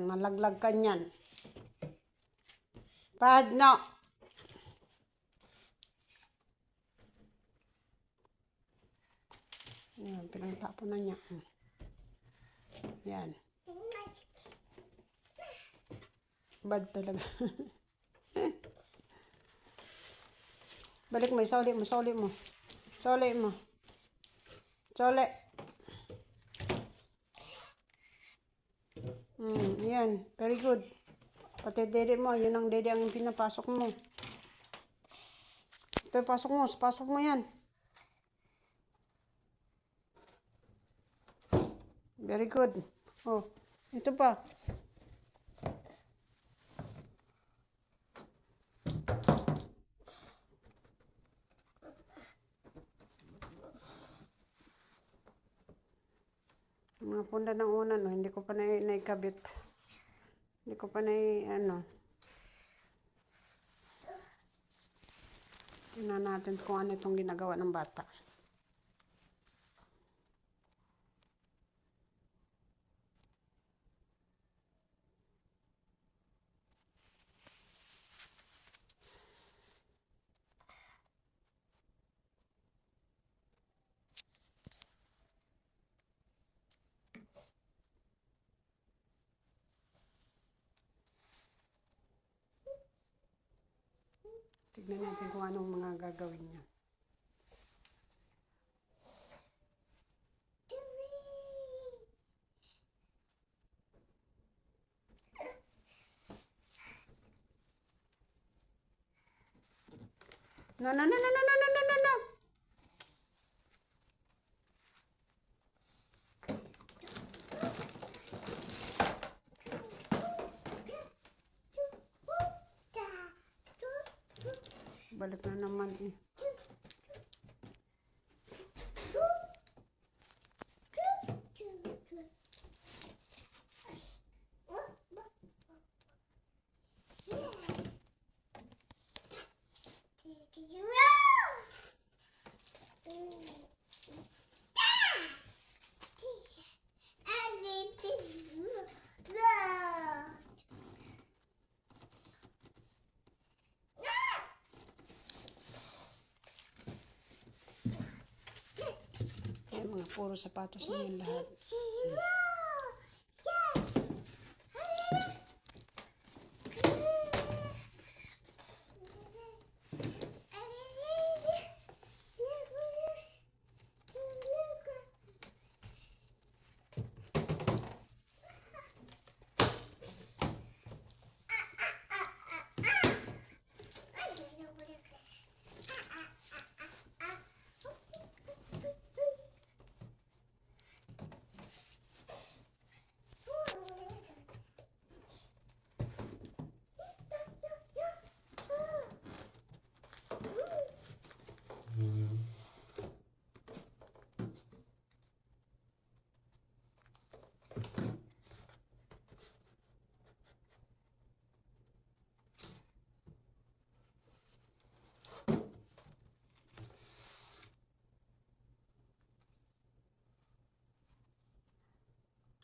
Malaglag ka niyan. Pad, no. Ayan, pinagtapon na niya. Yan. Bad talaga. Balik mo, isauli mo, sauli mo. Sauli mo. Sauli. Yan. Very good. Pati dede mo, yun ang dede ang pinapasok mo. Ito, pasok mo yan. Very good. Oh, ito pa. Mga punda ng una, no, hindi ko pa naikabit. Hindi ko pa tingnan natin kung ano itong ginagawa ng bata. Tignan natin kung anong mga gagawin niya. No. Balik na naman eh. Mga puro sapatos na yung lahat.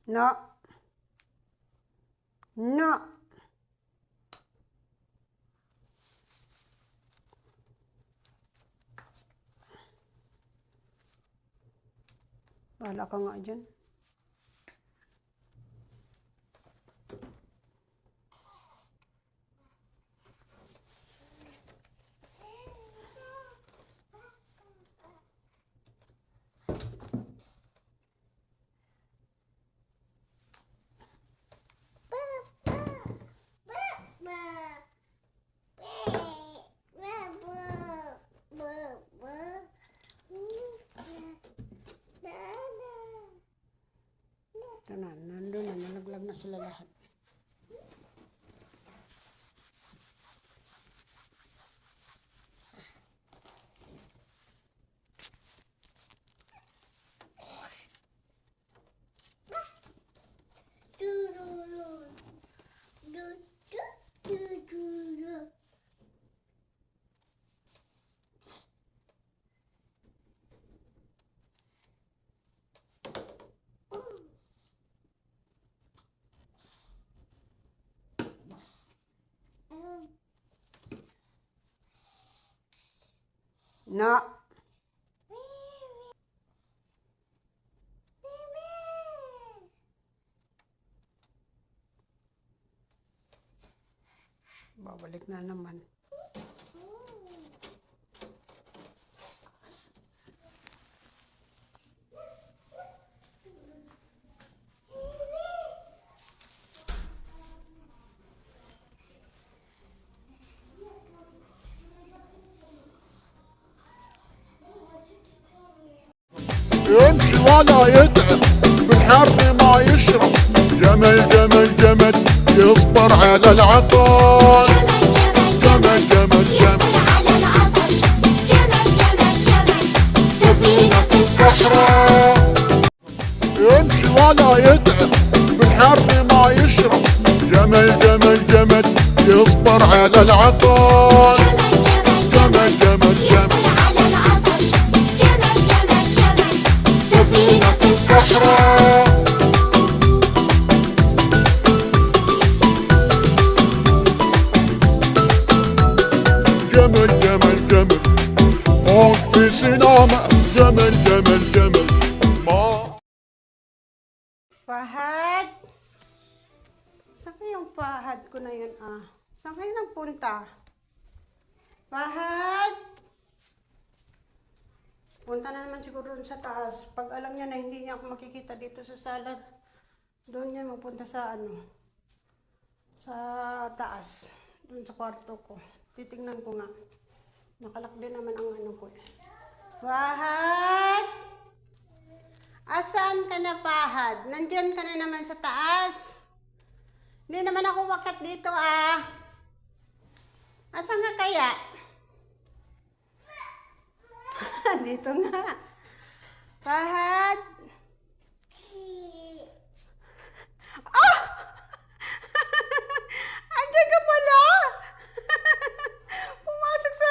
No. No. Wala ka nga dyan. Ito na, nandun na, nalaglag na sila lahat. No. Babalik na naman. يمشي ولا يتعب بالحر ما يشرب جمل جمل جمل يصبر على العطش جمل جمل جمل على العطش جمل جمل جمل سفينة الصحراء يمشي ولا يتعب بالحر ما يشرب جمل جمل جمل يصبر على العطش جمل جمل جمل على العطش جمل جمل جمل سفينة الصحراء جمل جمل جمل فوق في سلامة جمل جمل جمل ما Fahad! Saan yung Fahad ko na yun Saan kayo nagpunta? Fahad! Punta na naman siguro dun sa taas. Pag alam niya na hindi niya ako makikita dito sa sala, doon niya magpunta sa sa taas. Doon sa kwarto ko. Titingnan ko nga. Nakalak din naman ang ko eh. Fahad! Asan ka na, Fahad? Nandyan ka na naman sa taas. Hindi naman ako wakat dito Asan ka kaya? Dito nga. Fahad! Ah! Andiyan ka pala! Pumasok sa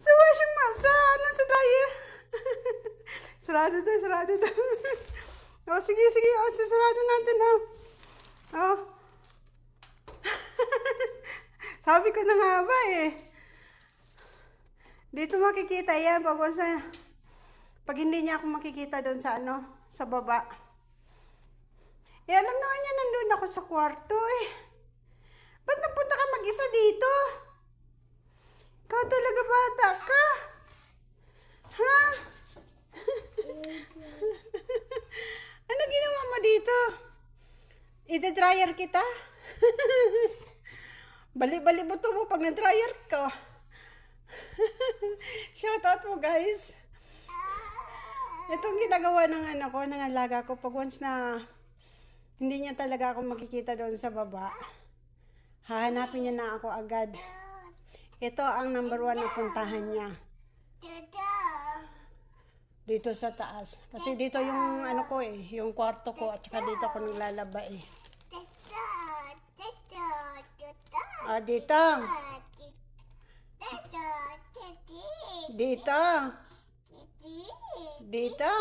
sa washing machine, sa dryer. Sarado to, sarado to. Sige, sige. Sarado natin, Sabi ko na nga ba Dito makikita yan pag hindi niya ako makikita doon sa sa baba. Alam naman niya nandun ako sa kwarto Ba't napunta ka mag-isa dito? Ikaw talaga bata ka. Ha? Ano ginawa mo dito? Ida-dryer kita? Bali-bali mo to mo pag na-dryer ka. Shout out mo guys. Itong ginagawa ng ng alaga ko pag once na hindi niya talaga ako makikita doon sa baba. Hahanapin niya na ako agad. Ito ang number 1 na puntahan niya. Dito sa taas. Kasi dito yung ko yung kwarto ko at saka dito ako naglalaba dito. Dito. Dito.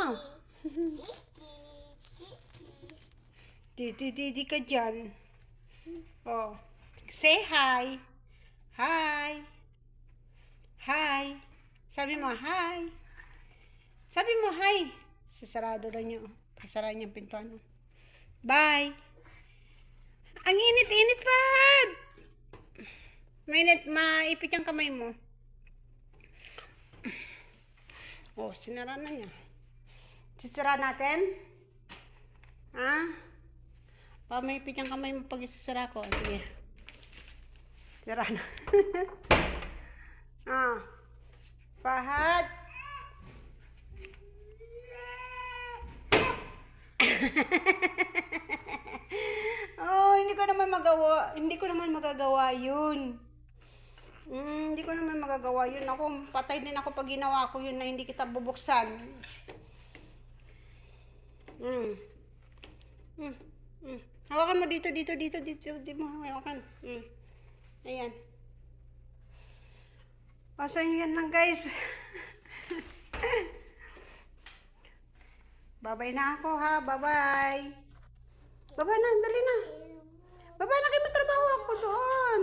Di ka dyan. Oh. Say hi. Hi. Hi. Sabi mo, hi. Sabi mo, hi. Sasarado na niya. Pasara niya ang pintuan. Bye. Ang init-init pa. Mainit, maipit ang kamay mo. Oh, sinara na niya. Sisira natin? Ha? Maipit ang kamay mo pag isisira ko. Sige. Sira na. Fahad. Oh, hindi ko naman magagawa yun. Hindi ko naman magagawa yun. Ako, patay din ako pag ginawa ko yun na hindi kita bubuksan. Hawakan mo dito. Di mo hawakan. Ayan. So, yan lang guys. Bye-bye na ako ha. Bye-bye. Bye-bye na. Dali na. Bye-bye na kayo. May trabaho ako doon.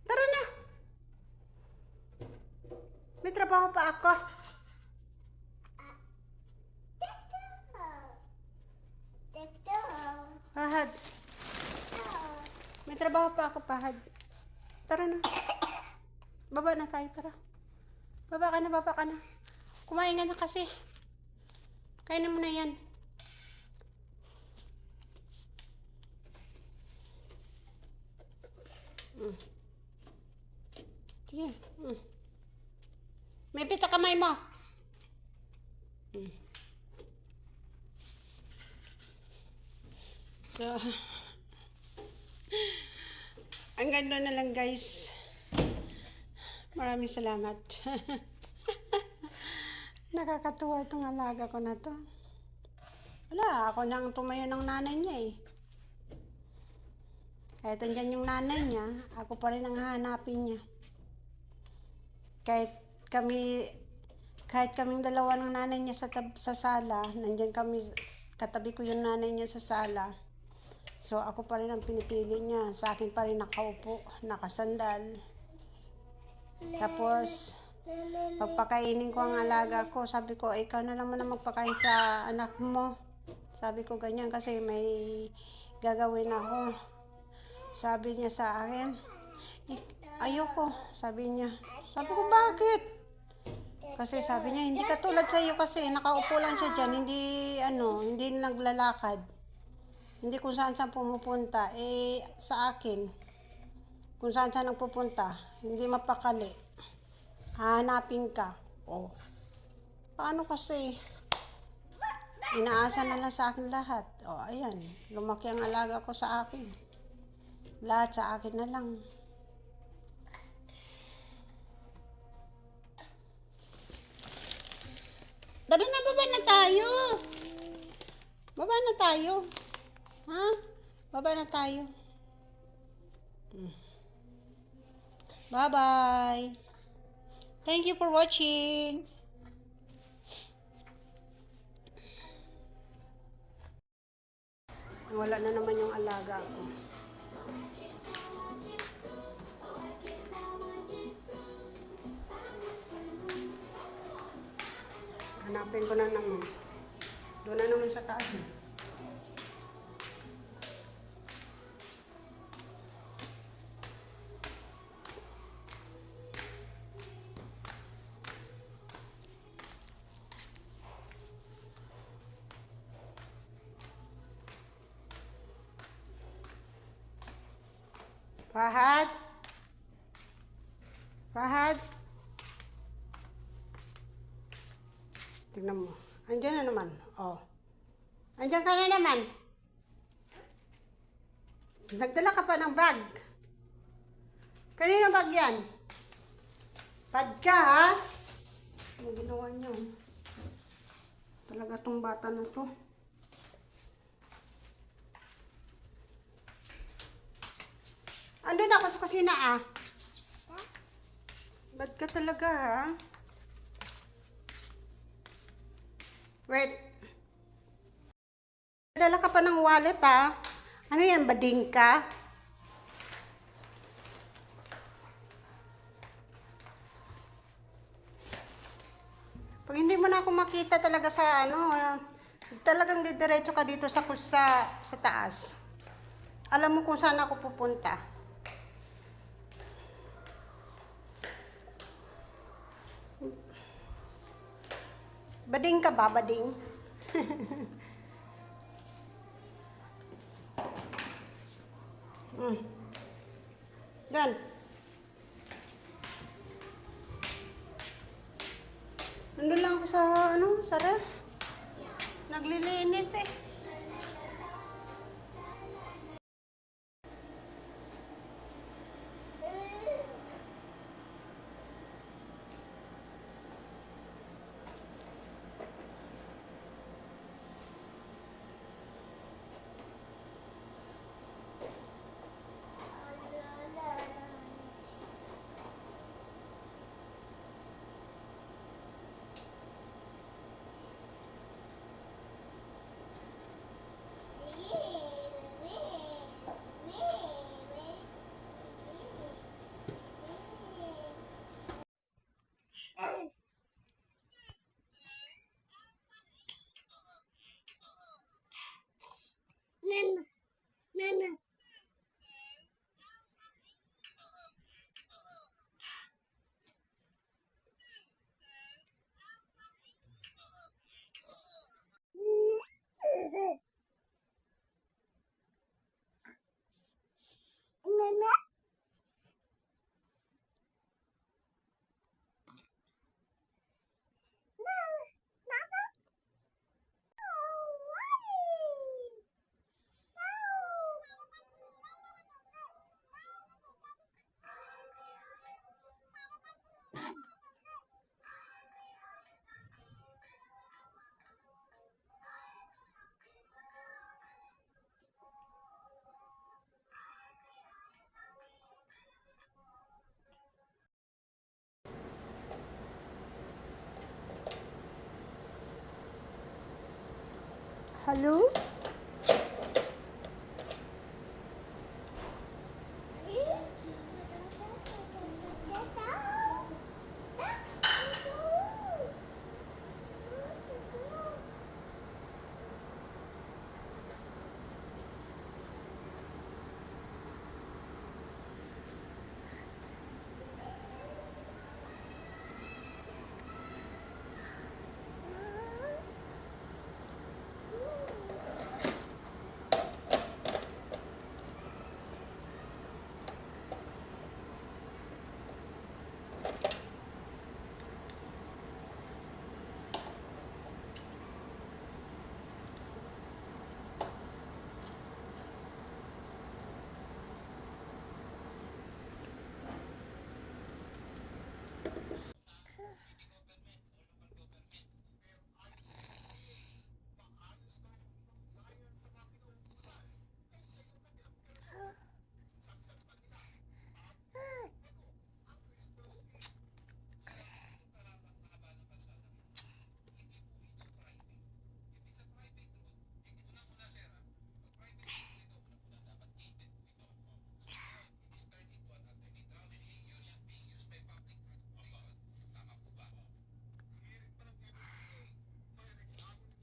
Tara na. May trabaho pa ako. Pahad. May trabaho pa ako, Pahad. Tara na. Baba na tayo, tara. Baba ka na. Kumain ka na kasi. Kainin mo na yan. Sige. May pita kamay mo. So, hanggang doon na lang guys. Maraming salamat. Nakakatuwa itong alaga ko na to. Wala, ako nang tumayo ng nanay niya eh. Kahit andyan yung nanay niya, ako pa rin ang hahanapin niya. Kahit kaming dalawa ng nanay niya sa sala, nandyan kami, katabi ko yung nanay niya sa sala. So, ako pa rin ang pinipili niya. Sa akin pa rin nakaupo, nakasandal. Tapos, pagpakainin ko ang alaga ko, sabi ko, ikaw na lang muna magpakain sa anak mo. Sabi ko ganyan kasi may gagawin ako. Sabi niya sa akin, ayoko, sabi niya. Sabi ko, bakit? Kasi sabi niya, hindi katulad sa iyo kasi nakaupo lang siya dyan, hindi naglalakad. Hindi kung saan pumupunta. Sa akin, kung saan nagpupunta, hindi mapakali. Hahanapin ka. Oh. Paano kasi? Inaasa na lang sa akin lahat. Oh, ayan. Lumaki ang alaga ko sa akin. Lahat sa akin na lang. Tara na, baba na tayo. Baba na tayo. Ha? Baba na tayo. Bye-bye. Thank you for watching. Wala na naman yung alaga ko. Hanapin ko na naman. Doon na naman sa taas. Fahad? Fahad? Tignan mo. Andiyan na naman. Oh. Andiyan ka na naman. Nagdala ka pa ng bag. Kanina bag yan? Pad ka, ha? Ang ginawa niyo. Talaga tong bata na to. Andun ako sa kusina, ah. Bad ka talaga, ha? Wait. Dala pa ng wallet ah. Ano yan, bading ka? Pag hindi mo na ako makita talaga sa ano, talagang didiretso ka dito sa taas. Alam mo kung saan ako pupunta. Bading ka ba, bading? Yan. Nandun lang ako sa ref. Naglilinis eh. Hello?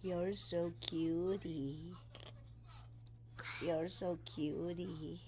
You're so cutie. You're so cutie.